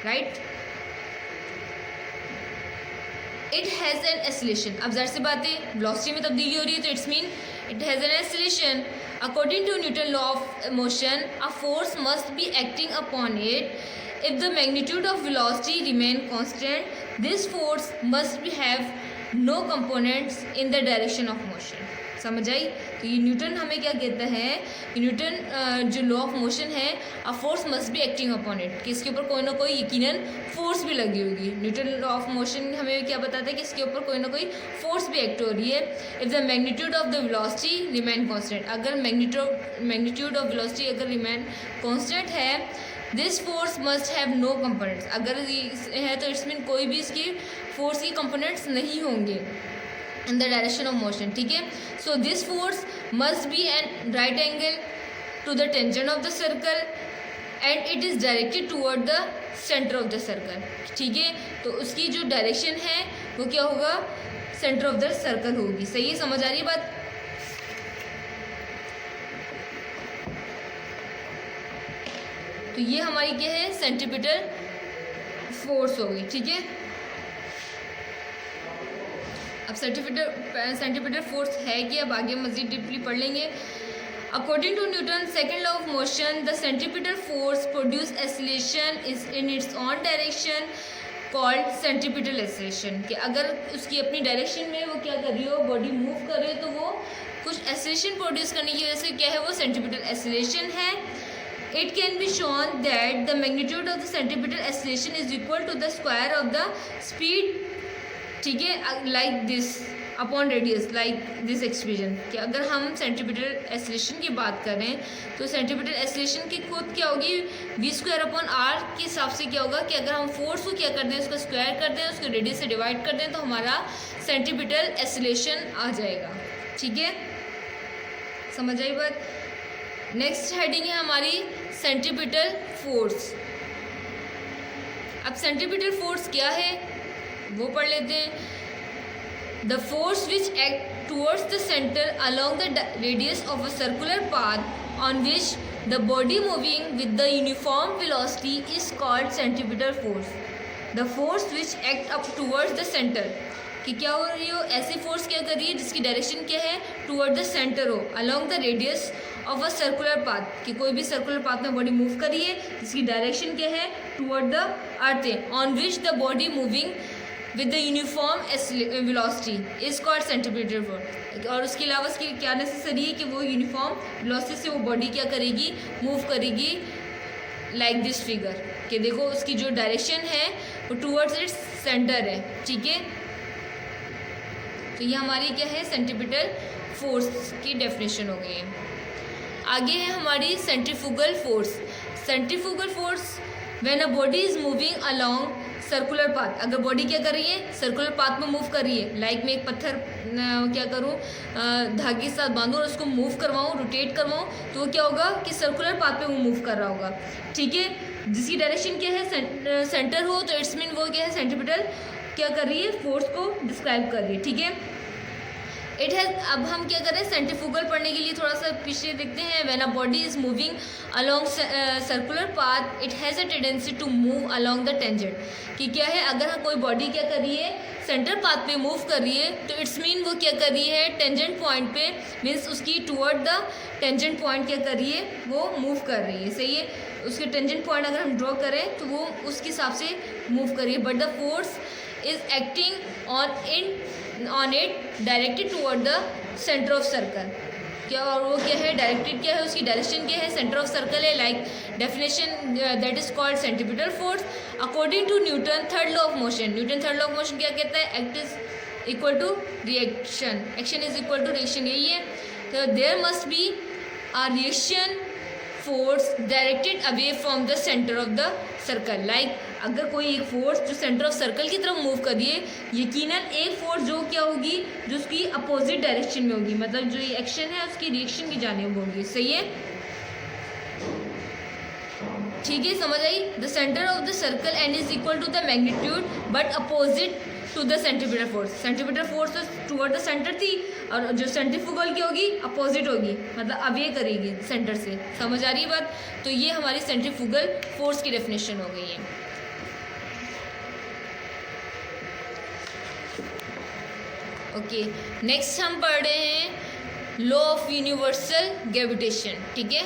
Right. It has an acceleration, अब ज़ाहिर सी बात है वेलोसिटी में तब्दीली हो रही है तो it's mean it has an acceleration. According to Newton law of motion a force must be acting upon it if the magnitude of velocity remain constant this force must be have no components in the direction of motion. समझ आई। तो ये Newton हमें क्या कहता है कि Newton जो लॉ ऑफ मोशन है अ force must be acting upon it, कि इसके ऊपर कोई ना कोई यकीनन फोर्स भी लगी होगी। न्यूटन लॉ ऑफ मोशन हमें क्या बताता है कि इसके ऊपर कोई ना कोई फोर्स भी एक्ट हो रही है। If the magnitude of the velocity remain constant, अगर मैग्नीट्यूड ऑफ वेलोसिटी अगर रिमेन कांस्टेंट है, this force must have no components, अगर है तो इट्स मीन कोई भी इसकी फोर्स की कंपोनेंट्स नहीं होंगे in the direction of motion, ठीक है। so this force must be at right angle to the tangent of the circle and it is directed toward the center of the circle, ठीक है। तो उसकी जो डायरेक्शन है वो क्या होगा, सेंटर ऑफ द सर्कल होगी। सही है, समझ आ रही है बात। तो ये हमारी क्या है, सेंट्रीपिटल फोर्स होगी, ठीक है। अब सेंट्रीपिटल फोर्स है कि अब आगे मजीद डीपली पढ़ लेंगे। According to Newton second law of motion the centripetal force produce acceleration is in its own direction called centripetal acceleration, कि अगर उसकी अपनी डायरेक्शन में वो क्या कर रही हो, बॉडी मूव कर रही हो, तो वो कुछ एक्सीलरेशन प्रोड्यूस करने की वजह से क्या है वो सेंट्रीपिटल एक्सीलरेशन है। It can be shown that the magnitude of the centripetal acceleration is equal to the square of the speed, ठीक है, like this upon radius, like this expression. कि अगर हम सेंट्रीपिटल एक्सीलरेशन की बात करें तो सेंट्रीपिटल एक्सीलरेशन की खुद क्या होगी, वी स्क्वायर अपॉन आर के हिसाब से क्या होगा कि अगर हम फोर्स को क्या कर दें, उसका स्क्वायर कर दें, उसको रेडियस से डिवाइड कर दें, तो हमारा सेंट्रीपिटल एक्सीलरेशन आ जाएगा, ठीक है। समझ आई बात। नेक्स्ट हेडिंग है हमारी सेंट्रीपिटल फोर्स। अब सेंट्रीपिटल फोर्स क्या है वो पढ़ लेते हैं। The force which act towards the centre along the radius of a circular path on which the body moving with the uniform velocity is called centripetal force. The force which act up towards the centre, कि क्या हो रही हो, ऐसी force क्या कर रही है जिसकी डायरेक्शन क्या है, टूवर्ड द सेंटर हो, along the radius of a circular path, कि कोई भी सर्कुलर पाथ में बॉडी मूव कर रही है जिसकी डायरेक्शन क्या है, टूवर्ड द अर्थ है, on which the body moving with the uniform velocity is called centripetal force. और उसके अलावा इसकी क्या नेसेसरी है कि वो यूनिफॉर्म वेलोसिटी से वो बॉडी क्या करेगी, मूव करेगी, लाइक दिस फिगर, कि देखो उसकी जो डायरेक्शन है वो टूवर्ड्स इट्स सेंटर है, ठीक है। तो ये हमारी क्या है, सेंट्रीपिटल फोर्स की डेफिनेशन हो गई है। आगे है हमारी centrifugal force. Centrifugal force when a body is moving along circular path, अगर बॉडी क्या कर रही है, सर्कुलर पाथ में मूव कर रही है, लाइक मैं एक पत्थर क्या करूँ, धागे के साथ बांधूँ और उसको मूव करवाऊँ, रोटेट करवाऊँ, तो वो क्या होगा कि सर्कुलर पाथ पे वो मूव कर रहा होगा, ठीक है। जिसकी डायरेक्शन क्या है, सेंटर हो, तो इट्स मीन वो क्या है, सेंट्रीपिटल क्या कर रही है, फोर्स को डिस्क्राइब कर रही है, ठीक है। इट हैज़, अब हम क्या कर रहे हैं, सेंट्रीफ्यूगल पढ़ने के लिए थोड़ा सा पीछे देखते हैं। When a body is moving along circular path it has a tendency to move along the tangent, कि क्या है, अगर कोई बॉडी क्या कर रही है, सेंटर पाथ पे मूव कर रही है, तो इट्स मीन वो क्या कर रही है, टेंजेंट पॉइंट पे, मीन्स उसकी टूवर्ड द टेंजेंट पॉइंट क्या कर रही है, वो मूव कर रही है, सही है। उसके टेंजेंट पॉइंट अगर हम ड्रॉ करें तो वो उसके हिसाब से मूव कर रही है, but the force is acting on it directed toward the centre of circle, क्या, और वो क्या है, डायरेक्टेड क्या है, उसकी डायरेक्शन क्या है, सेंटर ऑफ सर्कल है, like definition that is called centripetal force. According to Newton third law of motion, Newton third law of motion क्या कहता है, act is equal to reaction, action is equal to reaction, यही है। तो there must be a reaction force directed away from the centre of the circle, like अगर कोई एक force जो सेंटर ऑफ सर्कल की तरफ मूव कर रही है, यकीनन एक फोर्स जो क्या होगी, जो उसकी अपोजिट डायरेक्शन में होगी, मतलब जो ये एक्शन है उसकी रिएक्शन की जानिब होगी, सही है, ठीक है, समझ आई। The centre of the circle and is equal to the magnitude but opposite to the centripetal force. Centripetal force तो टूवर्ड द सेंटर थी, और जो सेंट्रीफ्यूगल की होगी अपोजिट होगी, मतलब अवे करेगी सेंटर से, समझ आ रही है बात। तो ये हमारी सेंट्रीफ्यूगल फोर्स की डेफिनेशन हो गई है। ओके, नेक्स्ट हम पढ़ रहे हैं लॉ ऑफ यूनिवर्सल ग्रेविटेशन, ठीक है।